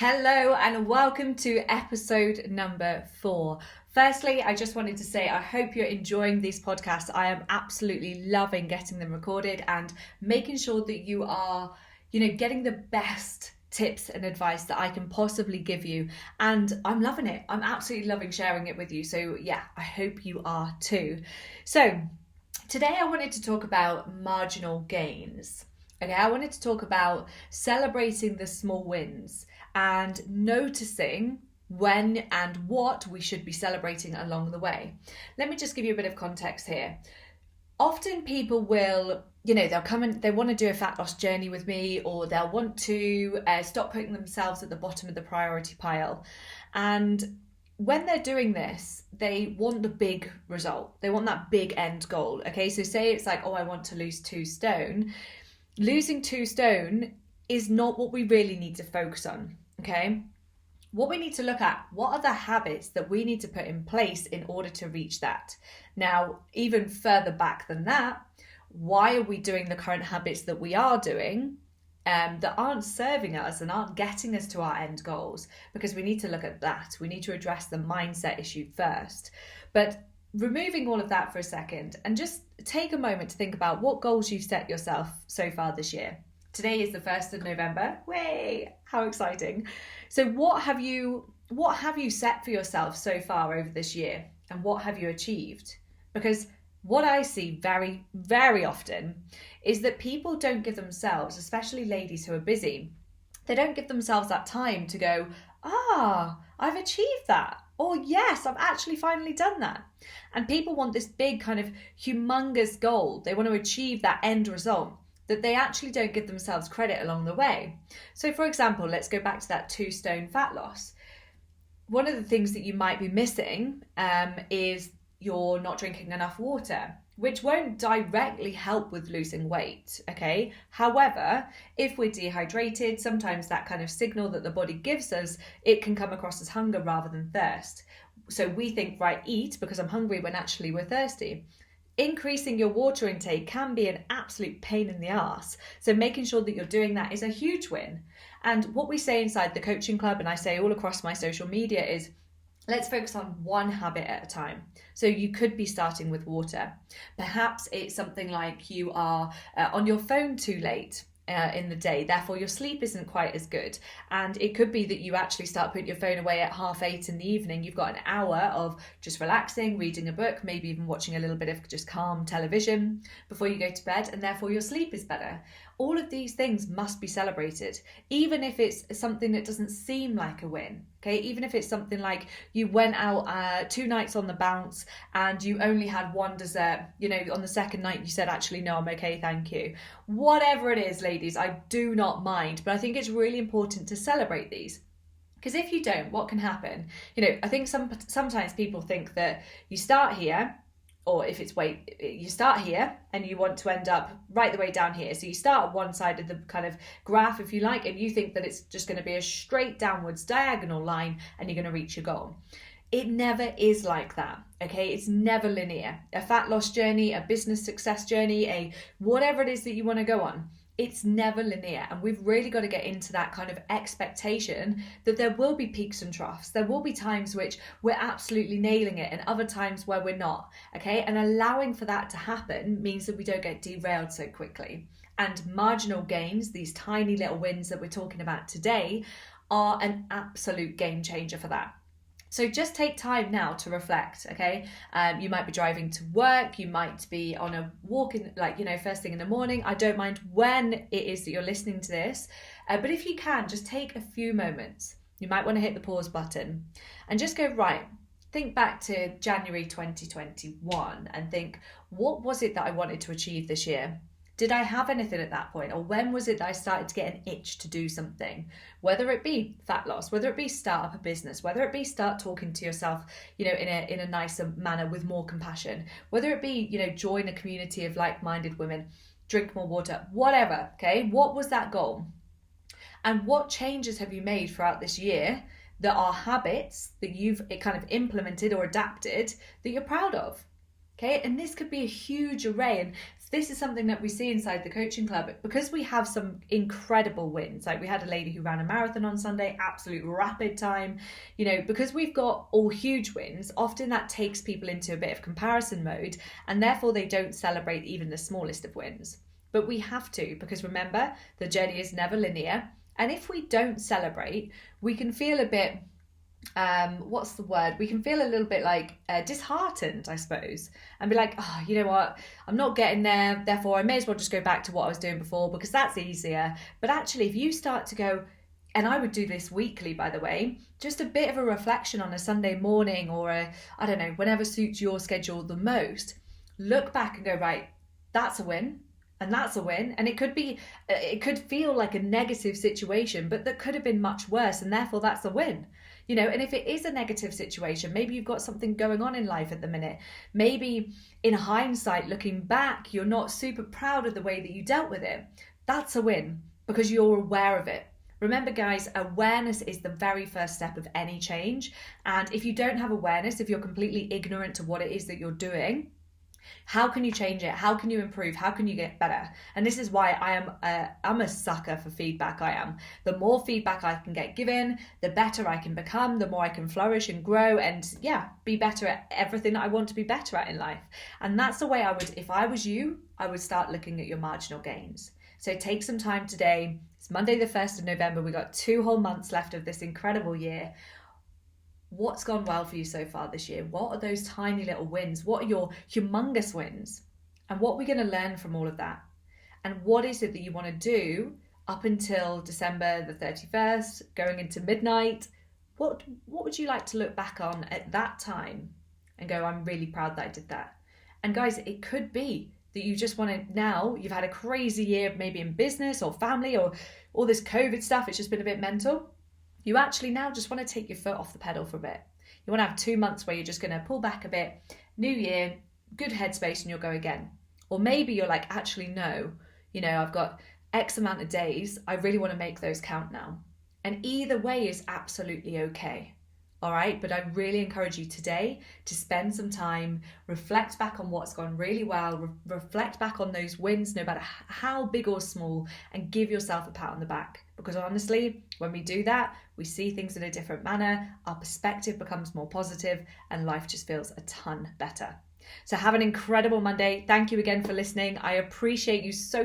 Hello and welcome to episode number 4. Firstly, I just wanted to say I hope you're enjoying these podcasts. I am absolutely loving getting them recorded and making sure that you are, getting the best tips and advice that I can possibly give you. And I'm loving it. I'm absolutely loving sharing it with you. So yeah, I hope you are too. So today I wanted to talk about marginal gains. Okay, I wanted to talk about celebrating the small wins and noticing when and what we should be celebrating along the way. Let me just give you a bit of context here. Often people will, they'll come and they want to do a fat loss journey with me, or they'll want to stop putting themselves at the bottom of the priority pile. And when they're doing this, they want the big result. They want that big end goal. Okay, so say it's like, I want to lose 2 stone. Losing 2 stone is not what we really need to focus on, okay? What we need to look at, what are the habits that we need to put in place in order to reach that? Now, even further back than that, why are we doing the current habits that we are doing that aren't serving us and aren't getting us to our end goals? Because we need to look at that. We need to address the mindset issue first. But removing all of that for a second and just take a moment to think about what goals you've set yourself so far this year. Today is the 1st of November. Way, how exciting. So what have you set for yourself so far over this year, and what have you achieved? Because what I see very, very often is that people don't give themselves, especially ladies who are busy, they don't give themselves that time to go, I've achieved that. Or yes, I've actually finally done that. And people want this big kind of humongous goal. They want to achieve that end result that they actually don't give themselves credit along the way. So for example, let's go back to that 2 stone fat loss. One of the things that you might be missing is you're not drinking enough water, which won't directly help with losing weight, okay? However, if we're dehydrated, sometimes that kind of signal that the body gives us, it can come across as hunger rather than thirst. So we think, right, eat because I'm hungry, when actually we're thirsty. Increasing your water intake can be an absolute pain in the arse. So making sure that you're doing that is a huge win. And what we say inside the coaching club, and I say all across my social media, is let's focus on one habit at a time. So you could be starting with water. Perhaps it's something like you are on your phone too late in the day, therefore your sleep isn't quite as good. And it could be that you actually start putting your phone away at 8:30 in the evening. You've got an hour of just relaxing, reading a book, maybe even watching a little bit of just calm television before you go to bed, and therefore your sleep is better. All of these things must be celebrated, even if it's something that doesn't seem like a win. Okay, even if it's something like you went out 2 nights on the bounce and you only had 1 dessert, on the second night you said, actually, no, I'm okay, thank you. Whatever it is, ladies, I do not mind, but I think it's really important to celebrate these. Because if you don't, what can happen? I think sometimes people think that you start here, or if it's weight, you start here and you want to end up right the way down here. So you start at one side of the kind of graph, if you like, and you think that it's just going to be a straight downwards diagonal line and you're going to reach your goal. It never is like that, okay? It's never linear. A fat loss journey, a business success journey, a whatever it is that you want to go on, it's never linear. And we've really got to get into that kind of expectation that there will be peaks and troughs. There will be times which we're absolutely nailing it and other times where we're not, okay? And allowing for that to happen means that we don't get derailed so quickly. And marginal gains, these tiny little wins that we're talking about today, are an absolute game changer for that. So just take time now to reflect, okay? You might be driving to work, you might be on a walk in, first thing in the morning. I don't mind when it is that you're listening to this, but if you can, just take a few moments. You might want to hit the pause button and just go, right, think back to January 2021 and think, what was it that I wanted to achieve this year? Did I have anything at that point? Or when was it that I started to get an itch to do something? Whether it be fat loss, whether it be start up a business, whether it be start talking to yourself, in a nicer manner with more compassion, whether it be, join a community of like-minded women, drink more water, whatever, okay? What was that goal? And what changes have you made throughout this year that are habits that you've kind of implemented or adapted that you're proud of? Okay, and this could be a huge array, and this is something that we see inside the coaching club, because we have some incredible wins. Like we had a lady who ran a marathon on Sunday, absolute rapid time, because we've got all huge wins, often that takes people into a bit of comparison mode, and therefore they don't celebrate even the smallest of wins. But we have to, because remember, the journey is never linear. And if we don't celebrate, we can feel a bit, what's the word? We can feel a little bit like disheartened, I suppose, and be like, oh, you know what? I'm not getting there. Therefore, I may as well just go back to what I was doing before because that's easier. But actually, if you start to go, and I would do this weekly, by the way, just a bit of a reflection on a Sunday morning or I don't know, whenever suits your schedule the most, look back and go, right, that's a win. And that's a win. And it could feel like a negative situation, but that could have been much worse. And therefore that's a win. And if it is a negative situation, maybe you've got something going on in life at the minute. Maybe in hindsight, looking back, you're not super proud of the way that you dealt with it. That's a win because you're aware of it. Remember, guys, awareness is the very first step of any change. And if you don't have awareness, if you're completely ignorant to what it is that you're doing, how can you change it? How can you improve? How can you get better? And this is why I'm a sucker for feedback. I am. The more feedback I can get given, the better I can become, the more I can flourish and grow and be better at everything that I want to be better at in life. And that's the way I would, if I was you, I would start looking at your marginal gains. So take some time today. It's Monday the 1st of November. We got 2 whole months left of this incredible year. What's gone well for you so far this year? What are those tiny little wins? What are your humongous wins? And what are we going to learn from all of that? And what is it that you want to do up until December the 31st, going into midnight? What would you like to look back on at that time and go, I'm really proud that I did that? And guys, it could be that you just want to, now you've had a crazy year, maybe in business or family or all this COVID stuff. It's just been a bit mental. You actually now just want to take your foot off the pedal for a bit. You want to have 2 months where you're just going to pull back a bit, new year, good headspace, and you'll go again. Or maybe you're like, actually, no, I've got X amount of days. I really want to make those count now. And either way is absolutely okay. All right. But I really encourage you today to spend some time, reflect back on what's gone really well, reflect back on those wins, no matter how big or small, and give yourself a pat on the back. Because honestly, when we do that, we see things in a different manner, our perspective becomes more positive, and life just feels a ton better. So have an incredible Monday. Thank you again for listening. I appreciate you so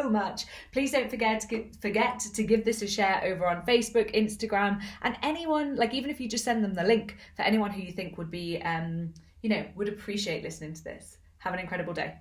much. Please don't forget to give this a share over on Facebook, Instagram, and anyone, like even if you just send them the link for anyone who you think would be, would appreciate listening to this. Have an incredible day.